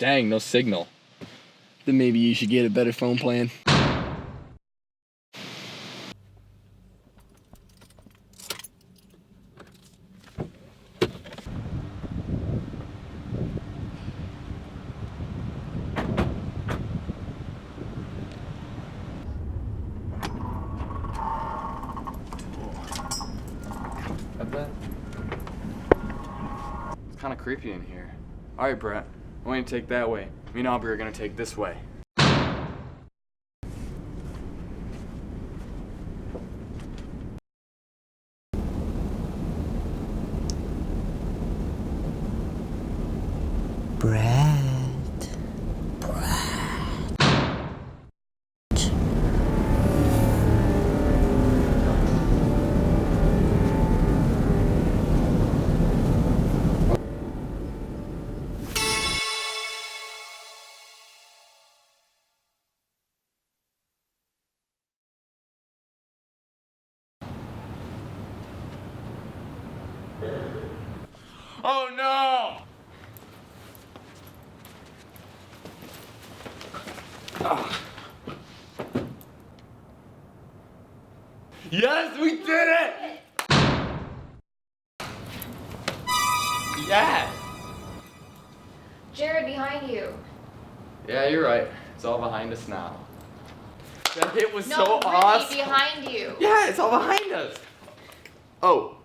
Dang, no signal. Then maybe you should get a better phone plan. It's kind of creepy in here. All right, Brett. I want you to take that way. Me and Aubrey are gonna take this way. Brett. Oh no! Yes, we did it! Yes! Jared, behind you. Yeah, you're right. It's all behind us now. That hit was No, so really, awesome. behind you. Yeah, it's all behind us. Oh.